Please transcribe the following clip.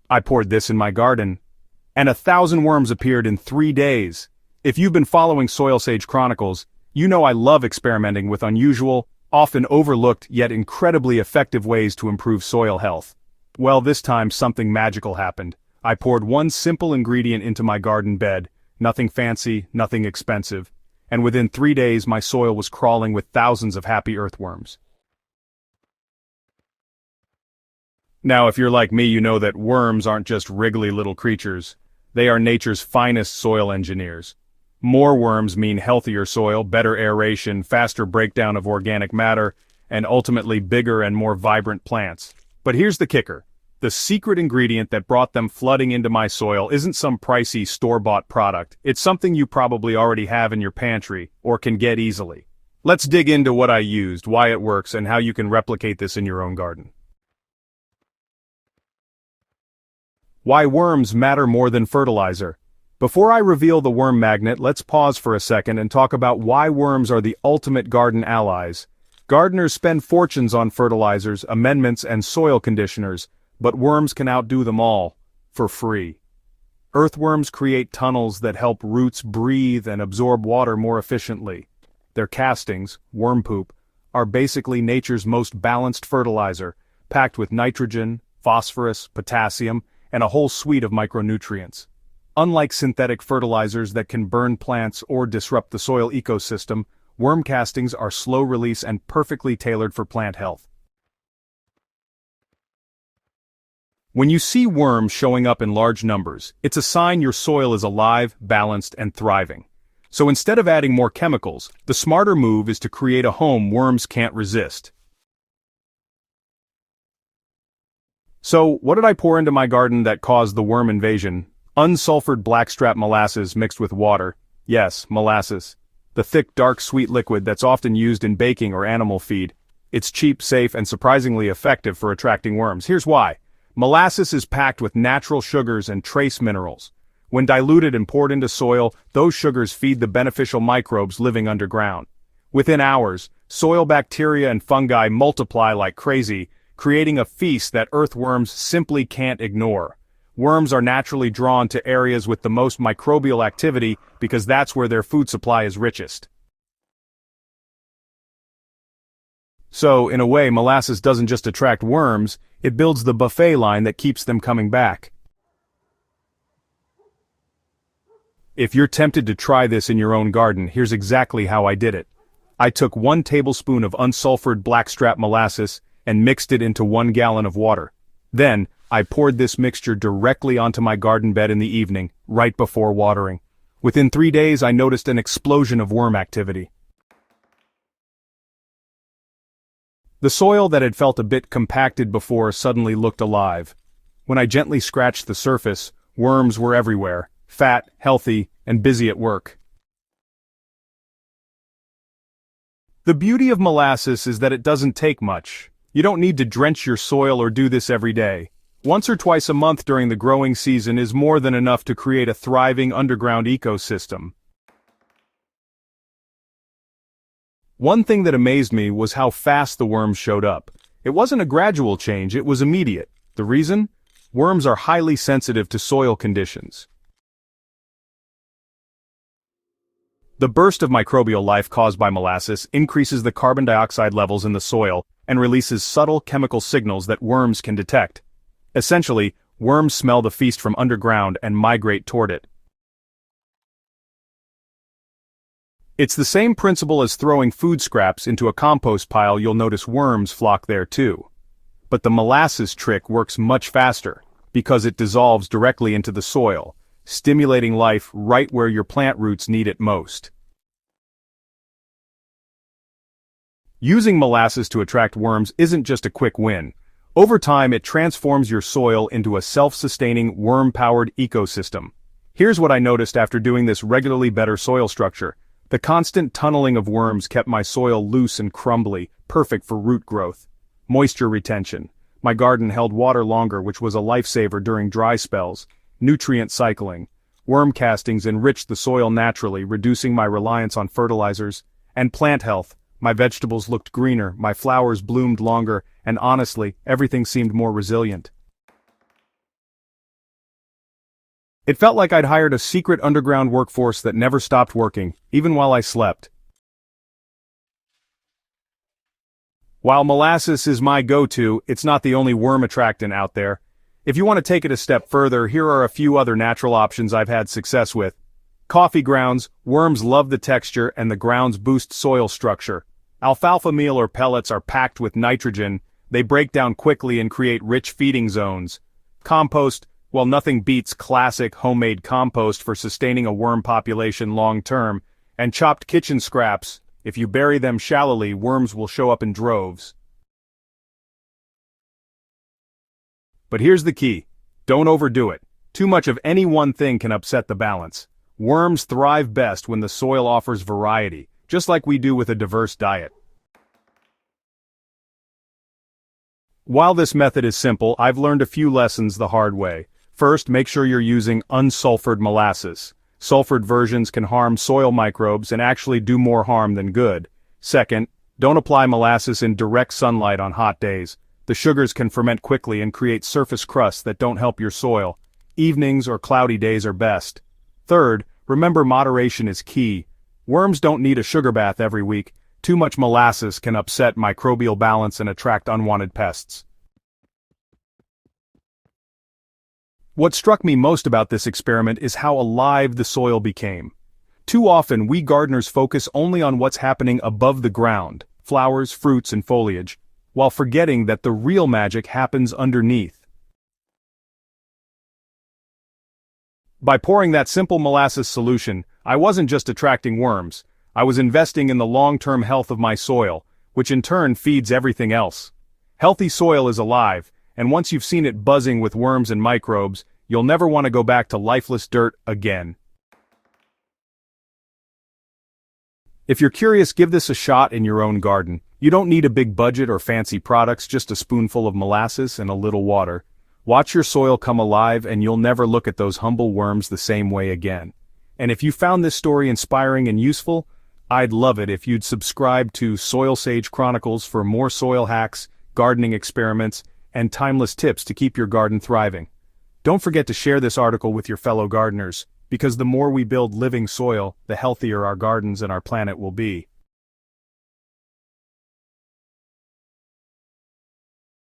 I poured this in my garden, and 1,000 worms appeared in 3 days. If you've been following SoilSage Chronicles, you know I love experimenting with unusual, often overlooked yet incredibly effective ways to improve soil health. Well, this time something magical happened. I poured one simple ingredient into my garden bed, nothing fancy, nothing expensive, and within 3 days my soil was crawling with thousands of happy earthworms. Now, if you're like me, you know that worms aren't just wriggly little creatures. They are nature's finest soil engineers. More worms mean healthier soil, better aeration, faster breakdown of organic matter, and ultimately bigger and more vibrant plants. But here's the kicker. The secret ingredient that brought them flooding into my soil isn't some pricey store-bought product. It's something you probably already have in your pantry, or can get easily. Let's dig into what I used, why it works, and how you can replicate this in your own garden. Why worms matter more than fertilizer. Before I reveal the worm magnet, let's pause for a second and talk about why worms are the ultimate garden allies. Gardeners spend fortunes on fertilizers, amendments, and soil conditioners, but worms can outdo them all, for free. Earthworms create tunnels that help roots breathe and absorb water more efficiently. Their castings, worm poop, are basically nature's most balanced fertilizer, packed with nitrogen, phosphorus, potassium, and a whole suite of micronutrients. Unlike synthetic fertilizers that can burn plants or disrupt the soil ecosystem, worm castings are slow release and perfectly tailored for plant health. When you see worms showing up in large numbers, it's a sign your soil is alive, balanced, and thriving. So instead of adding more chemicals, the smarter move is to create a home worms can't resist. So, what did I pour into my garden that caused the worm invasion? Unsulfured blackstrap molasses mixed with water. Yes, molasses. The thick, dark, sweet liquid that's often used in baking or animal feed. It's cheap, safe, and surprisingly effective for attracting worms. Here's why. Molasses is packed with natural sugars and trace minerals. When diluted and poured into soil, those sugars feed the beneficial microbes living underground. Within hours, soil bacteria and fungi multiply like crazy, creating a feast that earthworms simply can't ignore. Worms are naturally drawn to areas with the most microbial activity because that's where their food supply is richest. So, in a way, molasses doesn't just attract worms, it builds the buffet line that keeps them coming back. If you're tempted to try this in your own garden, here's exactly how I did it. I took 1 tablespoon of unsulfured blackstrap molasses and mixed it into 1 gallon of water. Then, I poured this mixture directly onto my garden bed in the evening, right before watering. Within 3 days, I noticed an explosion of worm activity. The soil that had felt a bit compacted before suddenly looked alive. When I gently scratched the surface, worms were everywhere, fat, healthy, and busy at work. The beauty of molasses is that it doesn't take much. You don't need to drench your soil or do this every day. Once or twice a month during the growing season is more than enough to create a thriving underground ecosystem. One thing that amazed me was how fast the worms showed up. It wasn't a gradual change, it was immediate. The reason? Worms are highly sensitive to soil conditions. The burst of microbial life caused by molasses increases the carbon dioxide levels in the soil and releases subtle chemical signals that worms can detect. Essentially, worms smell the feast from underground and migrate toward it. It's the same principle as throwing food scraps into a compost pile. You'll notice worms flock there too. But the molasses trick works much faster, because it dissolves directly into the soil, stimulating life right where your plant roots need it most. Using molasses to attract worms isn't just a quick win. Over time, it transforms your soil into a self-sustaining, worm-powered ecosystem. Here's what I noticed after doing this regularly: better soil structure. The constant tunneling of worms kept my soil loose and crumbly, perfect for root growth. Moisture retention. My garden held water longer, which was a lifesaver during dry spells. Nutrient cycling. Worm castings enriched the soil naturally, reducing my reliance on fertilizers. And plant health. My vegetables looked greener, my flowers bloomed longer, and honestly, everything seemed more resilient. It felt like I'd hired a secret underground workforce that never stopped working, even while I slept. While molasses is my go-to, it's not the only worm attractant out there. If you want to take it a step further, here are a few other natural options I've had success with. Coffee grounds. Worms love the texture and the grounds boost soil structure. Alfalfa meal or pellets are packed with nitrogen. They break down quickly and create rich feeding zones. Compost. Well, nothing beats classic homemade compost for sustaining a worm population long-term. And chopped kitchen scraps. If you bury them shallowly, worms will show up in droves. But here's the key. Don't overdo it. Too much of any one thing can upset the balance. Worms thrive best when the soil offers variety, just like we do with a diverse diet. While this method is simple, I've learned a few lessons the hard way. First, make sure you're using unsulfured molasses. Sulfured versions can harm soil microbes and actually do more harm than good. Second, don't apply molasses in direct sunlight on hot days. The sugars can ferment quickly and create surface crusts that don't help your soil. Evenings or cloudy days are best. Third, remember moderation is key. Worms don't need a sugar bath every week. Too much molasses can upset microbial balance and attract unwanted pests. What struck me most about this experiment is how alive the soil became. Too often we gardeners focus only on what's happening above the ground, flowers, fruits, and foliage, while forgetting that the real magic happens underneath. By pouring that simple molasses solution, I wasn't just attracting worms, I was investing in the long-term health of my soil, which in turn feeds everything else. Healthy soil is alive, and once you've seen it buzzing with worms and microbes, you'll never want to go back to lifeless dirt again. If you're curious, give this a shot in your own garden. You don't need a big budget or fancy products, just a spoonful of molasses and a little water. Watch your soil come alive and you'll never look at those humble worms the same way again. And if you found this story inspiring and useful, I'd love it if you'd subscribe to SoilSage Chronicles for more soil hacks, gardening experiments, and timeless tips to keep your garden thriving. Don't forget to share this article with your fellow gardeners, because the more we build living soil, the healthier our gardens and our planet will be.